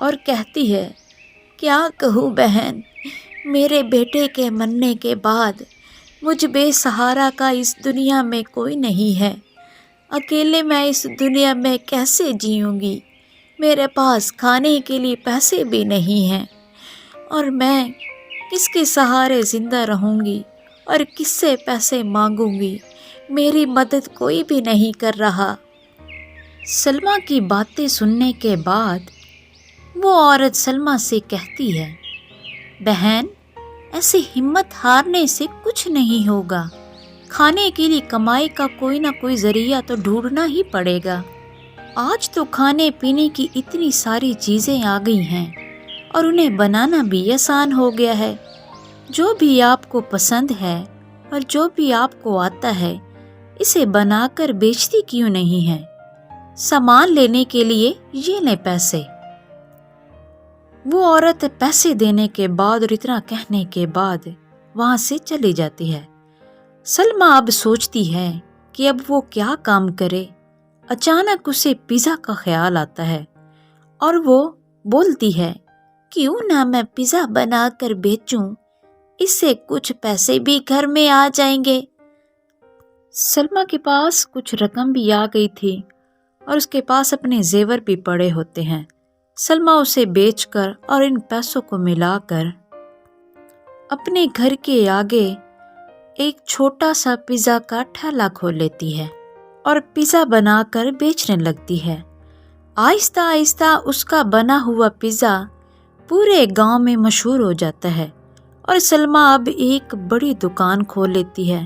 اور کہتی ہے، کیا کہوں بہن، میرے بیٹے کے مرنے کے بعد مجھ بے سہارا کا اس دنیا میں کوئی نہیں ہے۔ اکیلے میں اس دنیا میں کیسے جیوں گی؟ میرے پاس کھانے کے لیے پیسے بھی نہیں ہیں، اور میں کس کے سہارے زندہ رہوں گی اور کس سے پیسے مانگوں گی؟ میری مدد کوئی بھی نہیں کر رہا۔ سلمیٰ کی باتیں سننے کے بعد وہ عورت سلمیٰ سے کہتی ہے، بہن، ایسی ہمت ہارنے سے کچھ نہیں ہوگا۔ کھانے کے لیے کمائی کا کوئی نہ کوئی ذریعہ تو ڈھونڈنا ہی پڑے گا۔ آج تو کھانے پینے کی اتنی ساری چیزیں آ گئی ہیں اور انہیں بنانا بھی آسان ہو گیا ہے۔ جو بھی آپ کو پسند ہے اور جو بھی آپ کو آتا ہے، اسے بنا کر بیچتی کیوں نہیں ہے؟ سامان لینے کے لیے یہ لیں پیسے۔ وہ عورت پیسے دینے کے بعد اور اتنا کہنے کے بعد وہاں سے چلی جاتی ہے۔ سلمیٰ اب سوچتی ہے کہ اب وہ کیا کام کرے۔ اچانک اسے پیزا کا خیال آتا ہے اور وہ بولتی ہے، کیوں نہ میں پیزا بنا کر بیچوں، اس سے کچھ پیسے بھی گھر میں آ جائیں گے۔ سلمیٰ کے پاس کچھ رقم بھی آ گئی تھی اور اس کے پاس اپنے زیور بھی پڑے ہوتے ہیں۔ سلمیٰ اسے بیچ کر اور ان پیسوں کو ملا کر اپنے گھر کے آگے ایک چھوٹا سا پیزا کا ٹھیلا کھول لیتی ہے اور پیزا بنا کر بیچنے لگتی ہے۔ آہستہ آہستہ اس کا بنا ہوا پیزا پورے گاؤں میں مشہور ہو جاتا ہے اور سلمیٰ اب ایک بڑی دکان کھول لیتی ہے۔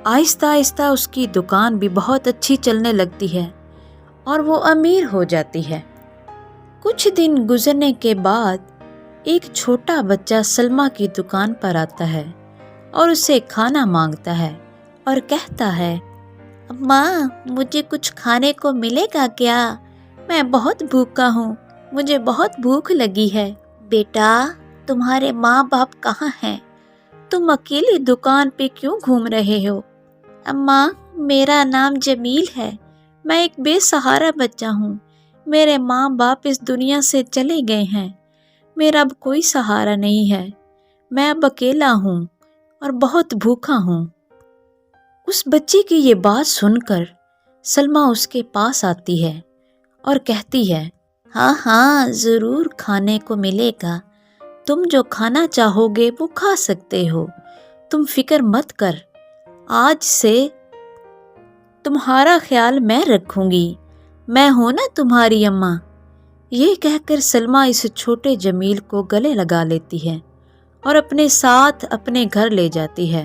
آہستہ آہستہ اس کی دکان بھی بہت اچھی چلنے لگتی ہے اور وہ امیر ہو جاتی ہے۔ کچھ دن گزرنے کے بعد ایک چھوٹا بچہ سلمیٰ کی دکان پر آتا ہے اور اسے کھانا مانگتا ہے اور کہتا ہے، ماں، مجھے کچھ کھانے کو ملے گا کیا؟ میں بہت بھوکا ہوں، مجھے بہت بھوک لگی ہے۔ بیٹا، تمہارے ماں باپ کہاں ہیں؟ تم اکیلی دکان پہ کیوں گھوم رہے ہو؟ اماں، میرا نام جمیل ہے، میں ایک بے سہارا بچہ ہوں۔ میرے ماں باپ اس دنیا سے چلے گئے ہیں، میرا اب کوئی سہارا نہیں ہے، میں اب اکیلا ہوں اور بہت بھوکا ہوں۔ اس بچے کی یہ بات سن کر سلمیٰ اس کے پاس آتی ہے اور کہتی ہے، ہاں ہاں، ضرور کھانے کو ملے گا، تم جو کھانا چاہو گے وہ کھا سکتے ہو، تم فکر مت کر، آج سے تمہارا خیال میں رکھوں گی، میں ہوں نا تمہاری اماں۔ یہ کہہ کر سلمیٰ اس چھوٹے جمیل کو گلے لگا لیتی ہے اور اپنے ساتھ اپنے گھر لے جاتی ہے۔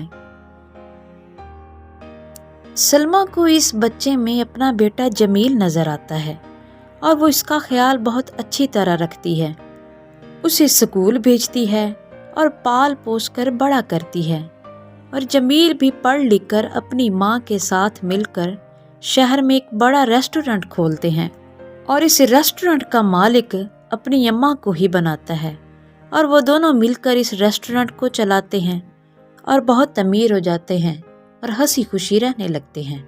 سلمیٰ کو اس بچے میں اپنا بیٹا جمیل نظر آتا ہے اور وہ اس کا خیال بہت اچھی طرح رکھتی ہے۔ اسے اسکول بھیجتی ہے اور پال پوس کر بڑا کرتی ہے، اور جمیل بھی پڑھ لکھ کر اپنی ماں کے ساتھ مل کر شہر میں ایک بڑا ریسٹورنٹ کھولتے ہیں، اور اس ریسٹورنٹ کا مالک اپنی اماں کو ہی بناتا ہے، اور وہ دونوں مل کر اس ریسٹورنٹ کو چلاتے ہیں اور بہت امیر ہو جاتے ہیں اور ہنسی خوشی رہنے لگتے ہیں۔